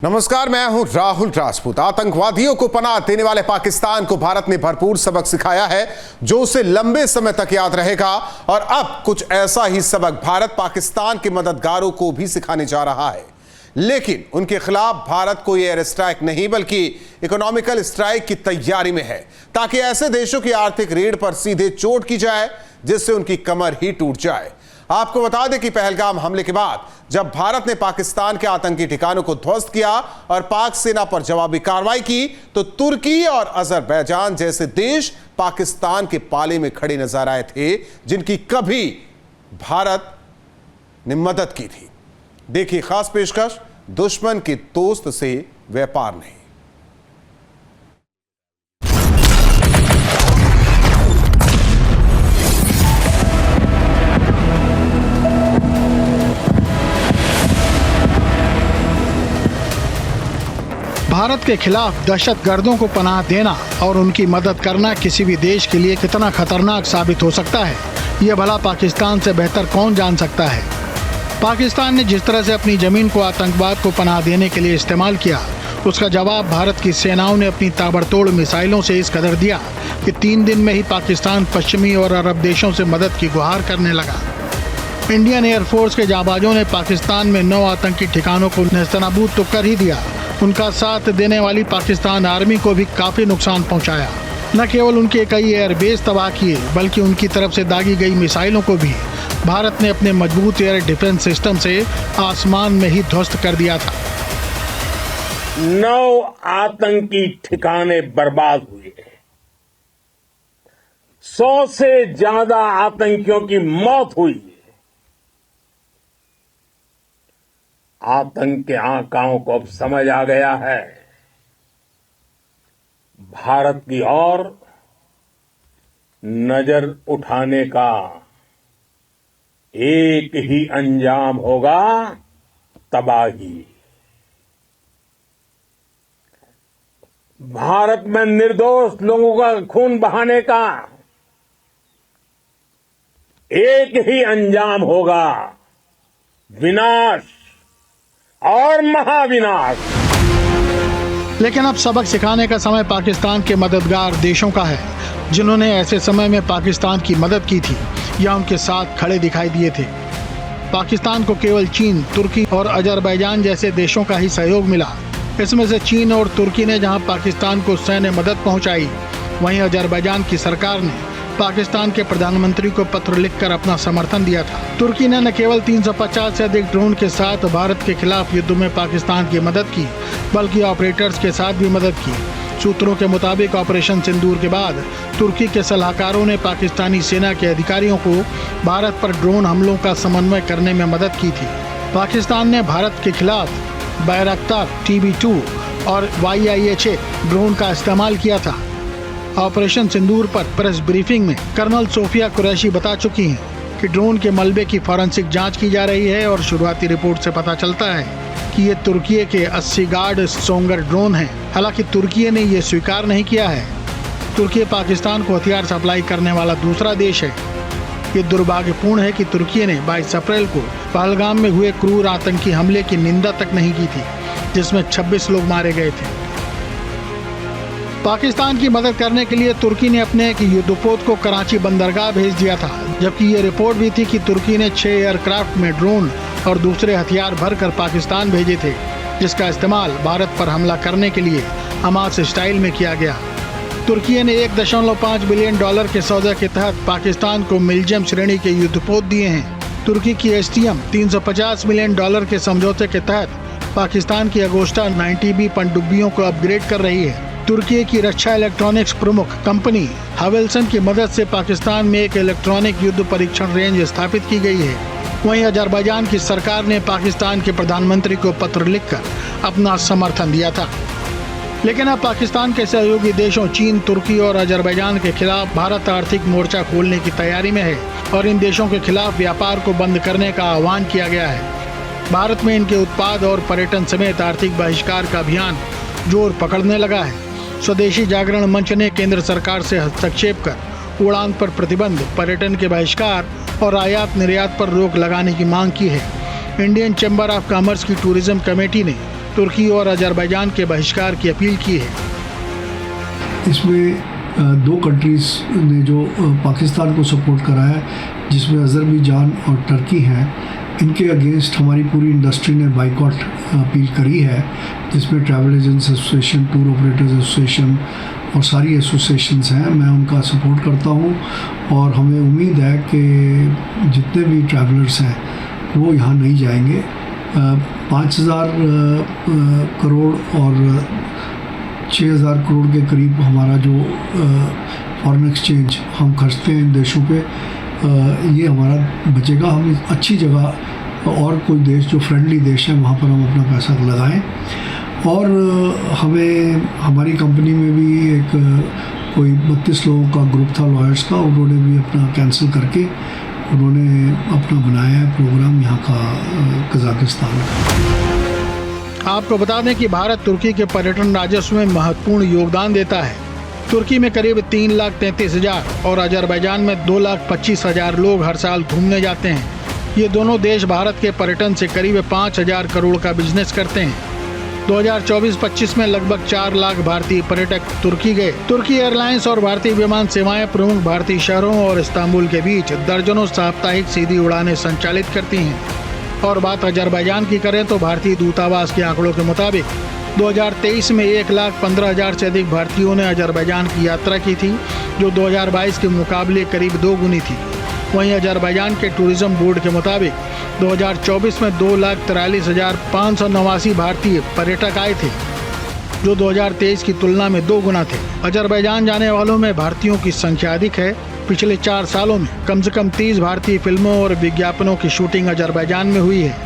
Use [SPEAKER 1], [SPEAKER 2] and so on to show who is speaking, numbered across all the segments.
[SPEAKER 1] नमस्कार, मैं हूं राहुल राजपूत। आतंकवादियों को पनाह देने वाले पाकिस्तान को भारत ने भरपूर सबक सिखाया है जो उसे लंबे समय तक याद रहेगा। और अब कुछ ऐसा ही सबक भारत पाकिस्तान के मददगारों को भी सिखाने जा रहा है। लेकिन उनके खिलाफ भारत कोई एयर स्ट्राइक नहीं बल्कि इकोनॉमिकल स्ट्राइक की तैयारी में है, ताकि ऐसे देशों की आर्थिक रीढ़ पर सीधे चोट की जाए जिससे उनकी कमर ही टूट जाए। आपको बता दें कि पहलगाम हमले के बाद जब भारत ने पाकिस्तान के आतंकी ठिकानों को ध्वस्त किया और पाक सेना पर जवाबी कार्रवाई की, तो तुर्की और अजरबैजान जैसे देश पाकिस्तान के पाले में खड़े नजर आए थे, जिनकी कभी भारत ने मदद की थी। देखिए खास पेशकश, दुश्मन के दोस्त से व्यापार नहीं।
[SPEAKER 2] भारत के खिलाफ दहशतगर्दों को पनाह देना और उनकी मदद करना किसी भी देश के लिए कितना खतरनाक साबित हो सकता है, यह भला पाकिस्तान से बेहतर कौन जान सकता है। पाकिस्तान ने जिस तरह से अपनी जमीन को आतंकवाद को पनाह देने के लिए इस्तेमाल किया, उसका जवाब भारत की सेनाओं ने अपनी ताबड़तोड़ मिसाइलों से इस कदर दिया कि 3 दिन में ही पाकिस्तान पश्चिमी और अरब देशों से मदद की गुहार करने लगा। इंडियन एयरफोर्स के जाबाजों ने पाकिस्तान में 9 आतंकी ठिकानों को नेस्तनाबूद तो कर ही दिया, उनका साथ देने वाली पाकिस्तान आर्मी को भी काफी नुकसान पहुंचाया। न केवल उनके कई एयरबेस तबाह किए, बल्कि उनकी तरफ से दागी गई मिसाइलों को भी भारत ने अपने मजबूत एयर डिफेंस सिस्टम से आसमान में ही ध्वस्त कर दिया था।
[SPEAKER 3] 9 आतंकी ठिकाने बर्बाद हुए, 100 से ज्यादा आतंकियों की मौत हुई। आतंक के आकाओं को अब समझ आ गया है, भारत की ओर नजर उठाने का एक ही अंजाम होगा, तबाही। भारत में निर्दोष लोगों का खून बहाने का एक ही अंजाम होगा, विनाश और महाविनाश।
[SPEAKER 2] लेकिन अब सबक सिखाने का समय पाकिस्तान के मददगार देशों का है, जिन्होंने ऐसे समय में पाकिस्तान की मदद की थी या उनके साथ खड़े दिखाई दिए थे। पाकिस्तान को केवल चीन, तुर्की और अजरबैजान जैसे देशों का ही सहयोग मिला। इसमें से चीन और तुर्की ने जहां पाकिस्तान को सैन्य मदद पहुंचाई, वहीं अजरबैजान की सरकार ने पाकिस्तान के प्रधानमंत्री को पत्र लिखकर अपना समर्थन दिया था। तुर्की ने न केवल 350 से अधिक ड्रोन के साथ भारत के खिलाफ युद्ध में पाकिस्तान की मदद की, बल्कि ऑपरेटर्स के साथ भी मदद की। सूत्रों के मुताबिक ऑपरेशन सिंदूर के बाद तुर्की के सलाहकारों ने पाकिस्तानी सेना के अधिकारियों को भारत पर ड्रोन हमलों का समन्वय करने में मदद की थी। पाकिस्तान ने भारत के खिलाफ बैरक्तार TB2 और YIHA ड्रोन का इस्तेमाल किया था। ऑपरेशन सिंदूर पर प्रेस ब्रीफिंग में कर्नल सोफिया कुरैशी बता चुकी हैं कि ड्रोन के मलबे की फॉरेंसिक जांच की जा रही है और शुरुआती रिपोर्ट से पता चलता है कि ये तुर्की के अस्सीगार्ड सोंगर ड्रोन हैं। हालांकि तुर्की ने ये स्वीकार नहीं किया है। तुर्की पाकिस्तान को हथियार सप्लाई करने वाला दूसरा देश है। ये दुर्भाग्यपूर्ण है कि तुर्की ने 22 अप्रैल को पहलगाम में हुए क्रूर आतंकी हमले की निंदा तक नहीं की थी, जिसमें 26 लोग मारे गए थे। पाकिस्तान की मदद करने के लिए तुर्की ने अपने एक युद्धपोत को कराची बंदरगाह भेज दिया था, जबकि ये रिपोर्ट भी थी कि तुर्की ने 6 एयरक्राफ्ट में ड्रोन और दूसरे हथियार भरकर पाकिस्तान भेजे थे, जिसका इस्तेमाल भारत पर हमला करने के लिए हमास स्टाइल में किया गया। तुर्की ने $1.5 बिलियन के सौदे के तहत पाकिस्तान को मिल्जियम श्रेणी के युद्धपोत दिए हैं। तुर्की की STM $350 मिलियन के समझौते के तहत पाकिस्तान की अगोस्टा 90B पनडुब्बियों को अपग्रेड कर रही है। तुर्की की रक्षा इलेक्ट्रॉनिक्स प्रमुख कंपनी हावेल्सन की मदद से पाकिस्तान में एक इलेक्ट्रॉनिक युद्ध परीक्षण रेंज स्थापित की गई है। वहीं अजरबैजान की सरकार ने पाकिस्तान के प्रधानमंत्री को पत्र लिखकर अपना समर्थन दिया था। लेकिन अब पाकिस्तान के सहयोगी देशों चीन, तुर्की और अजरबैजान के खिलाफ भारत आर्थिक मोर्चा खोलने की तैयारी में है और इन देशों के खिलाफ व्यापार को बंद करने का आह्वान किया गया है। भारत में इनके उत्पाद और पर्यटन समेत आर्थिक बहिष्कार का अभियान जोर पकड़ने लगा है। स्वदेशी जागरण मंच ने केंद्र सरकार से हस्तक्षेप कर उड़ान पर प्रतिबंध, पर्यटन के बहिष्कार और आयात निर्यात पर रोक लगाने की मांग की है। इंडियन चैम्बर ऑफ कॉमर्स की टूरिज्म कमेटी ने तुर्की और अजरबैजान के बहिष्कार की अपील की है।
[SPEAKER 4] इसमें दो कंट्रीज़ ने जो पाकिस्तान को सपोर्ट करा है, जिसमें अजरबैजान और टर्की हैं, इनके अगेंस्ट हमारी पूरी इंडस्ट्री ने बाइकॉट अपील करी है, जिसमें travel agents association, tour operators association और सारी एसोसिएशंस हैं। मैं उनका सपोर्ट करता हूं और हमें उम्मीद है कि जितने भी ट्रैवलर्स हैं वो यहाँ नहीं जाएंगे। 5,000 करोड़ और 6,000 करोड़ के करीब हमारा जो फॉरेन एक्सचेंज हम खर्चते हैं इन देशों पे, ये हमारा बचेगा। हम अच्छी जगह और कोई देश जो फ्रेंडली देश है वहाँ पर हम अपना पैसा लगाएं। और हमें हमारी कंपनी में भी एक कोई 32 लोगों का ग्रुप था लॉयर्स का, उन्होंने भी अपना कैंसिल करके उन्होंने अपना बनाया है प्रोग्राम यहाँ का कजाकिस्तान का।
[SPEAKER 2] आपको बता दें कि भारत तुर्की के पर्यटन राजस्व में महत्वपूर्ण योगदान देता है। तुर्की में करीब 3,33,000 और अजरबैजान में 2,25,000 लोग हर साल घूमने जाते हैं। ये दोनों देश भारत के पर्यटन से करीब 5,000 करोड़ का बिजनेस करते हैं। 2024-25 में लगभग 4 लाख भारतीय पर्यटक तुर्की गए। तुर्की एयरलाइंस और भारतीय विमान सेवाएं प्रमुख भारतीय शहरों और इस्तांबुल के बीच दर्जनों साप्ताहिक सीधी उड़ानें संचालित करती हैं। और बात अजरबैजान की करें तो भारतीय दूतावास के आंकड़ों के मुताबिक 2023 में 1,15,000 से अधिक भारतीयों ने अजरबैजान की यात्रा की थी, जो 2022 के मुकाबले करीब 2 गुनी थी। वहीं अजरबैजान के टूरिज्म बोर्ड के मुताबिक 2024 में 2,43,589 भारतीय पर्यटक आए थे, जो 2023 की तुलना में 2 गुना थे। अजरबैजान जाने वालों में भारतीयों की संख्या अधिक है। पिछले 4 सालों में कम से कम 30 भारतीय फिल्मों और विज्ञापनों की शूटिंग अजरबैजान में हुई है।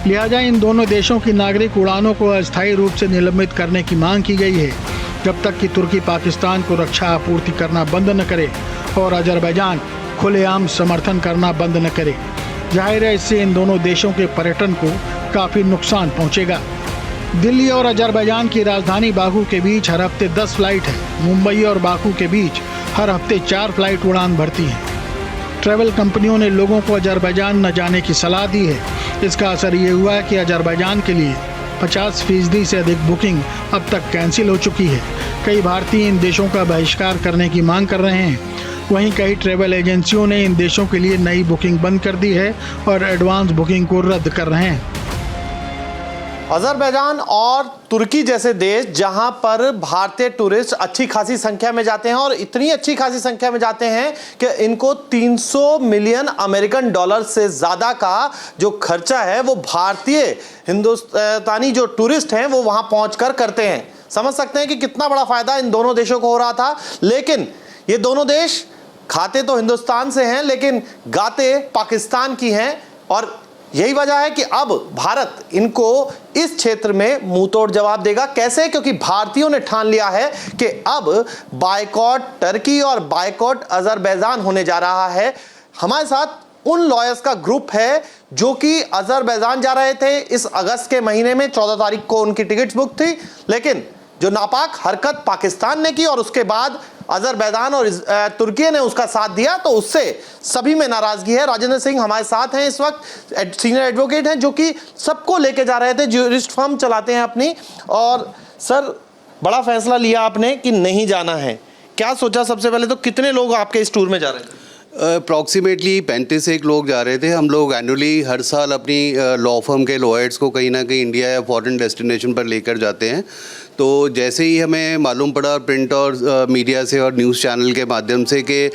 [SPEAKER 2] लिहाजा इन दोनों देशों की नागरिक उड़ानों को अस्थायी रूप से निलंबित करने की मांग की गई है, जब तक कि तुर्की पाकिस्तान को रक्षा आपूर्ति करना बंद न करे और अजरबैजान खुलेआम समर्थन करना बंद न करे। जाहिर है, इससे इन दोनों देशों के पर्यटन को काफ़ी नुकसान पहुंचेगा। दिल्ली और अजरबैजान की राजधानी बाकू के बीच हर हफ्ते 10 फ्लाइट है। मुंबई और बाकू के बीच हर हफ्ते 4 फ्लाइट उड़ान भरती हैं। ट्रैवल कंपनियों ने लोगों को अजरबैजान न जाने की सलाह दी है। इसका असर ये हुआ है कि अजरबैजान के लिए 50% से अधिक बुकिंग अब तक कैंसिल हो चुकी है। कई भारतीय इन देशों का बहिष्कार करने की मांग कर रहे हैं। वहीं कई ट्रैवल एजेंसियों ने इन देशों के लिए नई बुकिंग बंद कर दी है और एडवांस बुकिंग को रद्द कर रहे हैं।
[SPEAKER 5] अजरबैजान और तुर्की जैसे देश जहां पर भारतीय टूरिस्ट अच्छी खासी संख्या में जाते हैं और इतनी अच्छी खासी संख्या में जाते हैं कि इनको 300 मिलियन अमेरिकन डॉलर से ज़्यादा का जो खर्चा है वो भारतीय हिंदुस्तानी जो टूरिस्ट हैं वो वहां पहुंचकर करते हैं। समझ सकते हैं कि कितना बड़ा फायदा इन दोनों देशों को हो रहा था। लेकिन ये दोनों देश खाते तो हिंदुस्तान से हैं लेकिन गाते पाकिस्तान की हैं और यही वजह है कि अब भारत इनको इस क्षेत्र में मुंहतोड़ जवाब देगा। कैसे? क्योंकि भारतीयों ने ठान लिया है कि अब बायकॉट टर्की और बायकॉट अजरबैजान होने जा रहा है। हमारे साथ उन लॉयर्स का ग्रुप है जो कि अजरबैजान जा रहे थे इस अगस्त के महीने में। 14 तारीख को उनकी टिकट्स बुक थी, लेकिन जो नापाक हरकत पाकिस्तान ने की और उसके बाद अजरबैजान और तुर्की ने उसका साथ दिया, तो उससे सभी में नाराजगी है। राजेंद्र सिंह हमारे साथ हैं इस वक्त, सीनियर एडवोकेट हैं जो कि सबको लेके जा रहे थे, ज्यूरिस्ट फर्म चलाते हैं अपनी। और सर, बड़ा फैसला लिया आपने कि नहीं जाना है, क्या सोचा? सबसे पहले तो कितने लोग आपके इस टूर में जा रहे थे?
[SPEAKER 6] अप्रॉक्सीमेटली 35 लोग जा रहे थे। हम लोग एनुअली हर साल अपनी लॉ फर्म के लॉयर्स को कहीं ना कहीं इंडिया या फॉरेन डेस्टिनेशन पर लेकर जाते हैं। तो जैसे ही हमें मालूम पड़ा प्रिंट और मीडिया से और न्यूज़ चैनल के माध्यम से कि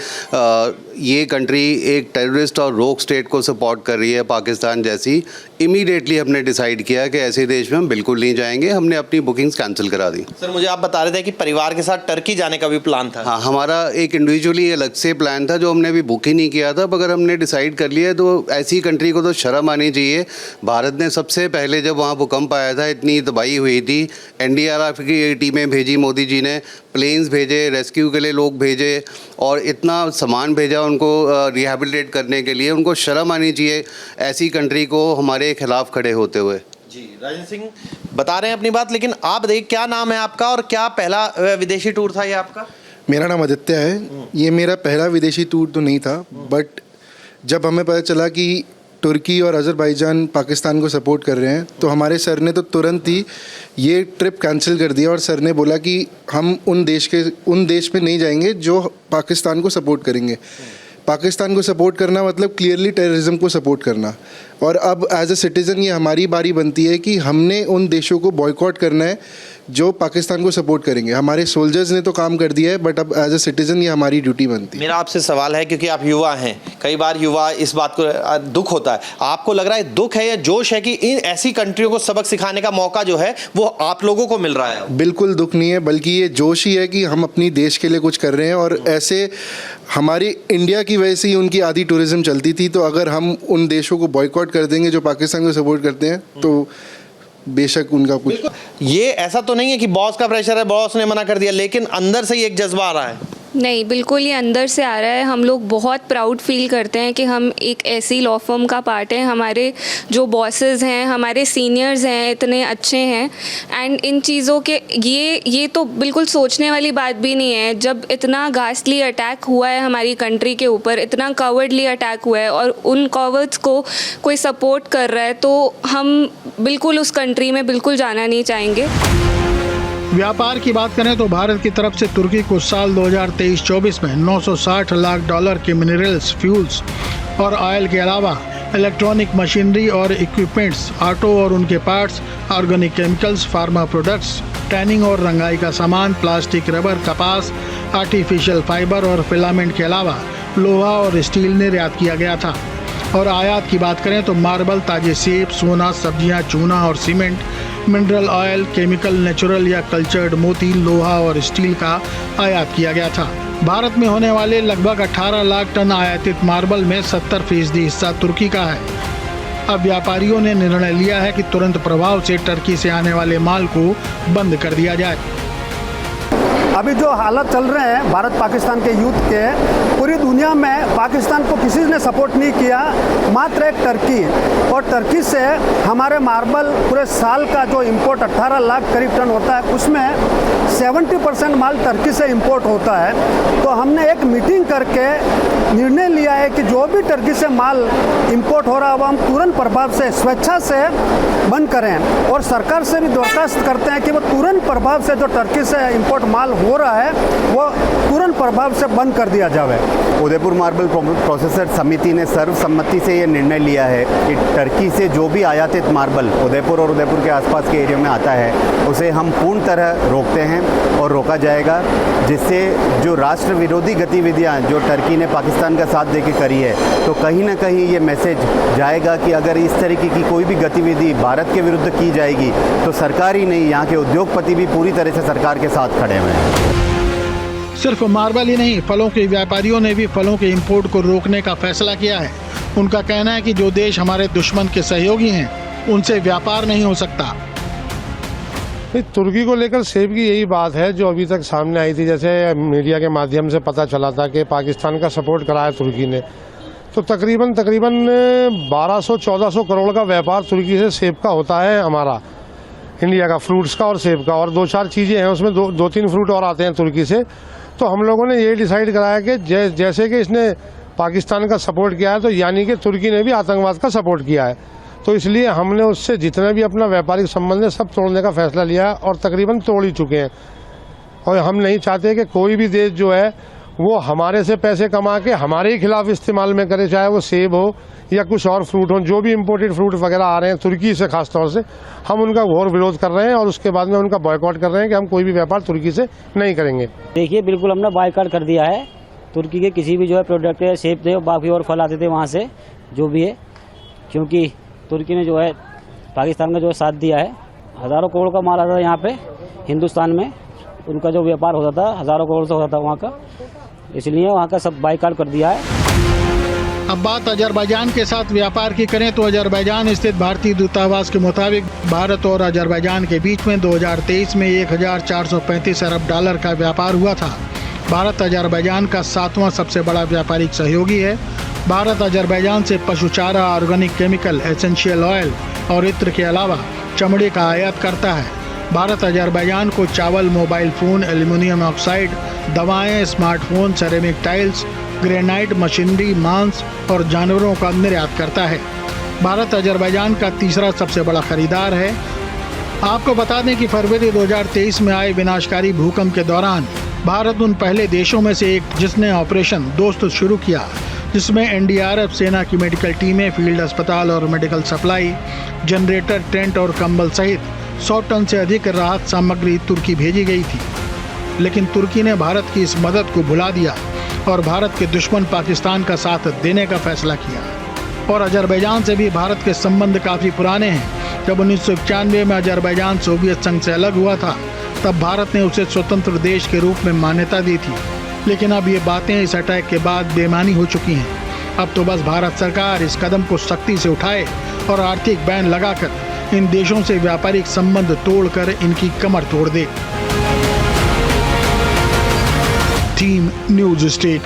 [SPEAKER 6] ये कंट्री एक टेररिस्ट और रोक स्टेट को सपोर्ट कर रही है पाकिस्तान जैसी, इमीडिएटली हमने डिसाइड किया कि ऐसे देश में हम बिल्कुल नहीं जाएंगे। हमने अपनी बुकिंग्स कैंसिल करा दी।
[SPEAKER 5] सर, मुझे आप बता रहे थे कि परिवार के साथ टर्की जाने का भी प्लान था।
[SPEAKER 6] हाँ, हमारा एक इंडिविजुअली अलग से प्लान था जो हमने अभी बुक ही नहीं किया था। अगर हमने डिसाइड कर लिया तो ऐसी कंट्री को तो शर्म आनी चाहिए। भारत ने सबसे पहले जब वहाँ भूकंप आया था, इतनी तबाही हुई थी, NDRF की टीमें भेजी मोदी जी ने, प्लेन्स भेजे, रेस्क्यू के लिए लोग भेजे और इतना सामान भेजा उनको रिहेबिलिटेट करने के लिए। उनको शर्म आनी चाहिए ऐसी कंट्री को हमारे खिलाफ खड़े होते हुए।
[SPEAKER 5] जी, राजेंद्र सिंह बता रहे हैं अपनी बात, लेकिन आप देखिए, क्या नाम है आपका और क्या पहला विदेशी टूर था ये आपका?
[SPEAKER 7] मेरा नाम आदित्य है। ये मेरा पहला विदेशी टूर तो नहीं था, बट जब हमें पता चला कि तुर्की और अज़रबैजान पाकिस्तान को सपोर्ट कर रहे हैं, तो हमारे सर ने तो तुरंत ही ये ट्रिप कैंसिल कर दिया और सर ने बोला कि हम उन देश में नहीं जाएंगे जो पाकिस्तान को सपोर्ट करेंगे। पाकिस्तान को सपोर्ट करना मतलब क्लियरली टेररिज्म को सपोर्ट करना। और अब एज अ सिटीज़न ये हमारी बारी बनती है कि हमने उन देशों को बॉयकॉट करना है जो पाकिस्तान को सपोर्ट करेंगे। हमारे सोल्जर्स ने तो काम कर दिया है, बट अब एज अ सिटीज़न ये हमारी ड्यूटी बनती है।
[SPEAKER 5] मेरा आपसे सवाल है, क्योंकि आप युवा हैं, कई बार युवा इस बात को दुख होता है, आपको लग रहा है दुख है या जोश है कि इन ऐसी कंट्रियों को सबक सिखाने का मौका जो है वो आप लोगों को मिल रहा है?
[SPEAKER 7] बिल्कुल दुख नहीं है, बल्कि ये जोश ही है कि हम अपनी देश के लिए कुछ कर रहे हैं। और ऐसे हमारी इंडिया की वजह से ही उनकी आधी टूरिज्म चलती थी, तो अगर हम उन देशों को बॉयकॉट कर देंगे जो पाकिस्तान को सपोर्ट करते हैं तो बेशक उनका कुछ।
[SPEAKER 5] ये ऐसा तो नहीं है कि बॉस का प्रेशर है, बॉस ने मना कर दिया, लेकिन अंदर से ही एक जज्बा आ रहा है।
[SPEAKER 8] नहीं, बिल्कुल ये अंदर से आ रहा है। हम लोग बहुत प्राउड फील करते हैं कि हम एक ऐसी लॉ फर्म का पार्ट हैं। हमारे जो बॉसेस हैं, हमारे सीनियर्स हैं, इतने अच्छे हैं। एंड इन चीज़ों के ये तो बिल्कुल सोचने वाली बात भी नहीं है। जब इतना घास्टली अटैक हुआ है हमारी कंट्री के ऊपर, इतना कवर्डली अटैक हुआ है और उन कवर्ड्स को कोई सपोर्ट कर रहा है, तो हम बिल्कुल उस कंट्री में बिल्कुल जाना नहीं चाहेंगे।
[SPEAKER 2] व्यापार की बात करें तो भारत की तरफ से तुर्की को साल 2023-24 में 960 लाख डॉलर के मिनरल्स, फ्यूल्स और ऑयल के अलावा इलेक्ट्रॉनिक मशीनरी और इक्विपमेंट्स, ऑटो और उनके parts, organic chemicals, pharma products, tanning और रंगाई का सामान, प्लास्टिक, रबर, कपास, आर्टिफिशियल फाइबर और फिलामेंट के अलावा लोहा और स्टील निर्यात किया गया था। और आयात की बात करें तो मार्बल, ताजे सेब, सोना, सब्जियां, चूना और cement, mineral oil, chemical, natural या कल्चर्ड मोती, लोहा और स्टील का आयात किया गया था। भारत में होने वाले लगभग 18 लाख टन आयातित मार्बल में 70% हिस्सा तुर्की का है। अब व्यापारियों ने निर्णय लिया है कि तुरंत प्रभाव से टर्की से आने वाले माल को बंद कर दिया जाए।
[SPEAKER 9] अभी जो हालात चल रहे हैं भारत पाकिस्तान के युद्ध के, पूरी दुनिया में पाकिस्तान को किसी ने सपोर्ट नहीं किया, मात्र एक टर्की। और टर्की से हमारे मार्बल पूरे साल का जो इंपोर्ट 18 लाख करीब टन होता है, उसमें 70% माल टर्की से इंपोर्ट होता है। तो हमने एक मीटिंग करके निर्णय लिया है कि जो भी टर्की से माल इंपोर्ट हो रहा है वो हम तुरंत प्रभाव से स्वेच्छा से बंद करें। और सरकार से भी दरखास्त करते हैं कि वो तुरंत प्रभाव से जो टर्की से इंपोर्ट माल हो रहा है वो तुरंत प्रभाव से बंद कर दिया जाए।
[SPEAKER 10] उदयपुर मार्बल प्रोसेसर समिति ने सर्वसम्मति से ये निर्णय लिया है कि टर्की से जो भी आयातित मार्बल उदयपुर और उदयपुर के आसपास के एरिया में आता है उसे हम पूर्ण तरह रोकते हैं और रोका जाएगा, जिससे जो राष्ट्र विरोधी गतिविधियां जो टर्की ने पाकिस्तान का साथ देके करी है, तो कहीं ना कहीं ये मैसेज जाएगा कि अगर इस तरीके की कोई भी गतिविधि भारत के विरुद्ध की जाएगी तो सरकार ही नहीं, यहाँ के उद्योगपति भी पूरी तरह से सरकार के साथ खड़े हुए हैं।
[SPEAKER 2] सिर्फ मार्बल ही नहीं, फलों के व्यापारियों ने भी फलों के इंपोर्ट को रोकने का फैसला किया है। उनका कहना है कि जो देश हमारे दुश्मन के सहयोगी हैं, उनसे व्यापार नहीं हो सकता।
[SPEAKER 11] तुर्की को लेकर सेब की यही बात है जो अभी तक सामने आई थी। जैसे मीडिया के माध्यम से पता चला था कि पाकिस्तान का सपोर्ट कराया तुर्की ने, तो तकरीबन 1200-1400 करोड़ का व्यापार तुर्की से सेब का होता है हमारा, इंडिया का, फ्रूट्स का और सेब का। और 2-4 चीज़ें हैं उसमें, 2-3 फ्रूट और आते हैं तुर्की से। तो हम लोगों ने ये डिसाइड कराया कि जैसे कि इसने पाकिस्तान का सपोर्ट किया है, तो यानी कि तुर्की ने भी आतंकवाद का सपोर्ट किया है। तो इसलिए हमने उससे जितने भी अपना व्यापारिक संबंध है सब तोड़ने का फैसला लिया है और तकरीबन तोड़ ही चुके हैं। और हम नहीं चाहते कि कोई भी देश जो है वो हमारे से पैसे कमा के हमारे ही खिलाफ इस्तेमाल में करे, चाहे वो सेब हो या कुछ और फ्रूट हो। जो भी इम्पोर्टेड फ्रूट वगैरह आ रहे हैं तुर्की से, खास तौर से हम उनका घोर विरोध कर रहे हैं और उसके बाद में उनका बॉयकॉट कर रहे हैं कि हम कोई भी व्यापार तुर्की से नहीं करेंगे।
[SPEAKER 12] देखिए, बिल्कुल हमने बॉयकॉट कर दिया है। तुर्की के किसी भी जो है प्रोडक्ट है, सेब थे, बाकी और फल आते थे वहाँ से जो भी है, क्योंकि तुर्की ने जो है पाकिस्तान का जो साथ दिया है। हज़ारों करोड़ का माल आता था यहाँ पे हिंदुस्तान में, उनका जो व्यापार होता था हज़ारों करोड़ से होता था वहाँ का, इसलिए वहाँ का सब बाइकाट कर दिया है।
[SPEAKER 2] अब बात अजरबैजान के साथ व्यापार की करें तो अजरबैजान स्थित भारतीय दूतावास के मुताबिक भारत और अजरबैजान के बीच में 2023 में 1435 अरब डॉलर का व्यापार हुआ था। भारत अजरबैजान का 7वां सबसे बड़ा व्यापारिक सहयोगी है। भारत अजरबैजान से पशु चारा, ऑर्गेनिक केमिकल, एसेंशियल ऑयल और इत्र के अलावा चमड़े का आयात करता है। भारत अजरबैजान को चावल, मोबाइल फ़ोन, एल्युमिनियम ऑक्साइड, दवाएं, smartphone, ceramic tiles, granite, machinery, मांस और जानवरों का निर्यात करता है। भारत अजरबैजान का तीसरा सबसे बड़ा खरीदार है। आपको बता दें कि फरवरी 2023 में आए विनाशकारी भूकंप के दौरान भारत उन पहले देशों में से एक जिसने ऑपरेशन दोस्त शुरू किया, जिसमें एनडीआरएफ, सेना की मेडिकल टीमें, फील्ड अस्पताल और मेडिकल सप्लाई, जनरेटर, टेंट और कंबल सहित 100 टन से अधिक राहत सामग्री तुर्की भेजी गई थी। लेकिन तुर्की ने भारत की इस मदद को भुला दिया और भारत के दुश्मन पाकिस्तान का साथ देने का फैसला किया। और अजरबैजान से भी भारत के संबंध काफ़ी पुराने हैं। जब 1991 में अजरबैजान सोवियत संघ से अलग हुआ था, तब भारत ने उसे स्वतंत्र देश के रूप में मान्यता दी थी। लेकिन अब ये बातें इस अटैक के बाद बेमानी हो चुकी हैं। अब तो बस भारत सरकार इस कदम को सख्ती से उठाए और आर्थिक बैन लगाकर इन देशों से व्यापारिक संबंध तोड़कर इनकी कमर तोड़ दे। Team news state.